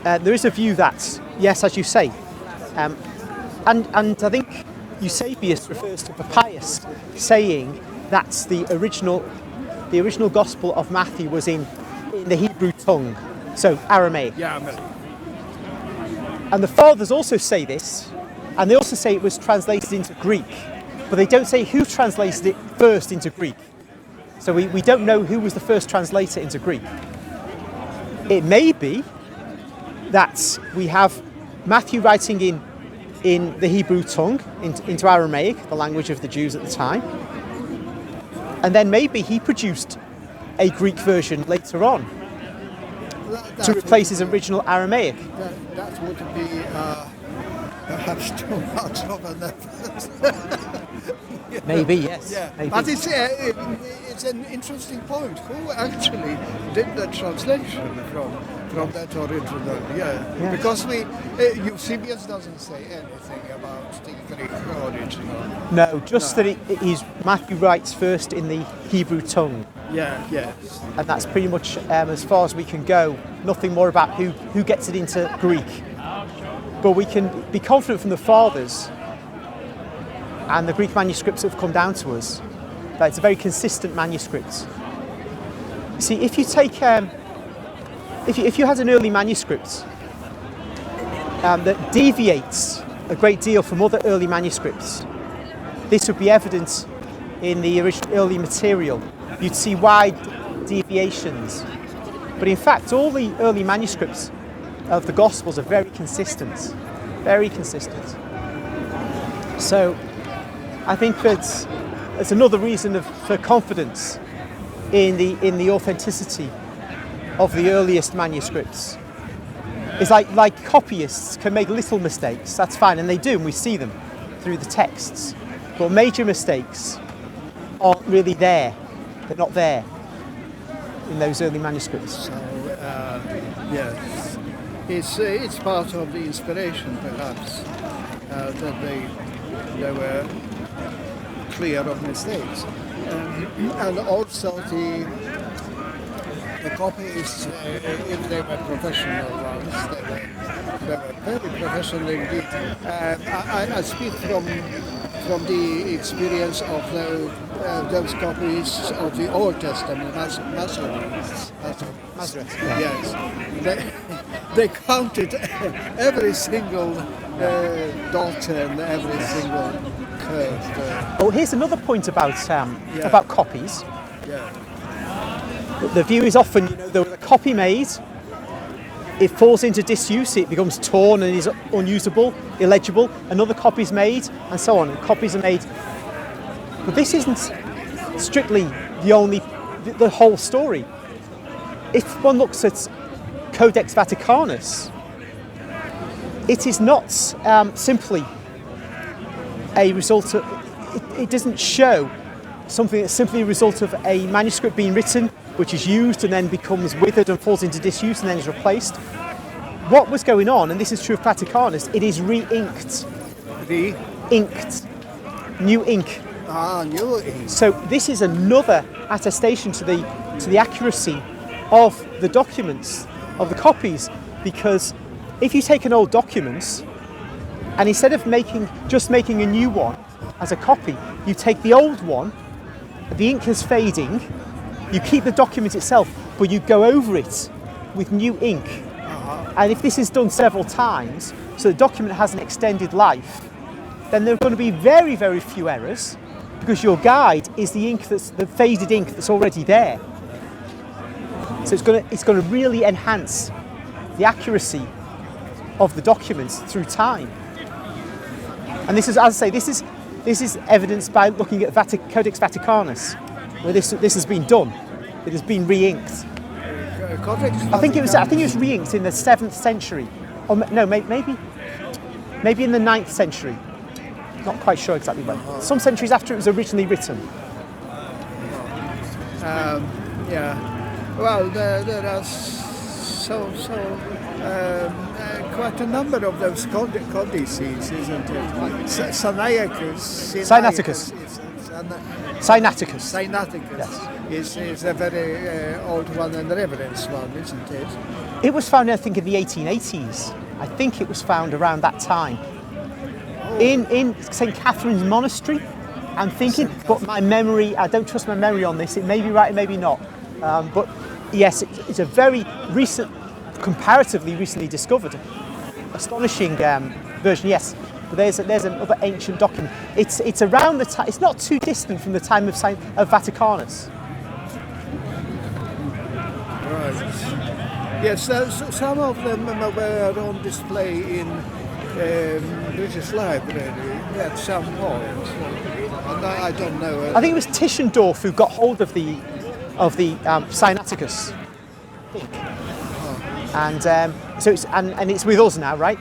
there is a view that, yes, as you say, and I think Eusebius refers to Papias saying that the original Gospel of Matthew was in the Hebrew tongue, so Aramaic. Yeah, Aramaic. And the fathers also say this, and they also say it was translated into Greek, but they don't say who translated it first into Greek. So we don't know who was the first translator into Greek. It may be that we have Matthew writing in the Hebrew tongue, into Aramaic, the language of the Jews at the time. And then maybe he produced a Greek version later on to replace his original Aramaic. That would be perhaps too much of an effort. Maybe, yes. Yeah. Maybe. But it's an interesting point. Who actually did the translation from that original? Yeah. Because Eusebius doesn't say anything about the Greek original. No, just that Matthew writes first in the Hebrew tongue. Yeah, yes. And that's pretty much as far as we can go. Nothing more about who gets it into Greek. But we can be confident from the fathers and the Greek manuscripts that have come down to us that it's a very consistent manuscript. You see, if you take, if you had an early manuscript that deviates a great deal from other early manuscripts, this would be evident in the early material. You'd see wide deviations. But in fact, all the early manuscripts of the Gospels are very consistent. Very consistent. So I think that it's another reason for confidence in the authenticity of the earliest manuscripts. It's like copyists can make little mistakes, that's fine, and they do, and we see them through the texts. But major mistakes aren't really there. They're not there in those early manuscripts. So, yes, it's part of the inspiration, perhaps, that they were clear of mistakes, and also the copies, if they were professional ones, they were very professional indeed. I speak from the experience of those copies of the Old Testament, Masoretes. Yes, they counted every single dot and every single curve. Oh, here's another point about copies. Yeah. The view is often, there was a copy made, it falls into disuse, it becomes torn and is unusable, illegible. Another copy is made, and so on. And copies are made. But this isn't strictly the whole story. If one looks at Codex Vaticanus, it is not simply a result of. It doesn't show something that's simply a result of a manuscript being written, which is used and then becomes withered and falls into disuse and then is replaced. What was going on, and this is true of Vaticanus, it is re-inked. Re-inked. New ink. New ink. So this is another attestation to the accuracy of the documents, of the copies, because if you take an old document and instead of just making a new one as a copy, you take the old one, the ink is fading, you keep the document itself, but you go over it with new ink. And if this is done several times, so the document has an extended life, then there are going to be very, very few errors, because your guide is the faded ink that's already there. So it's going to really enhance the accuracy of the documents through time. And this is, as I say, this is evidenced by looking at Codex Vaticanus, where this has been done. It has been re-inked. I think it was re-inked in the 7th century, or no, maybe in the 9th century. Not quite sure exactly when. Some centuries after it was originally written. Well, there are quite a number of those codices, isn't it? Sinaiticus. Yes. Is a very old one and reverence one, isn't it? It was found, I think, in the 1880s. I think it was found around that time in St. Catherine's Monastery. I'm thinking, but my memory, I don't trust my memory on this. It may be right, it may be not. But yes, it's a very recent, comparatively recently discovered, astonishing version. Yes, but there's another ancient document. It's around the time. It's not too distant from the time of Vaticanus. Right. Yes, so some of them were on display in British Library at some point. And I don't know. I think it was Tischendorf who got hold of the Sinaiticus. I think. And so it's with us now, right?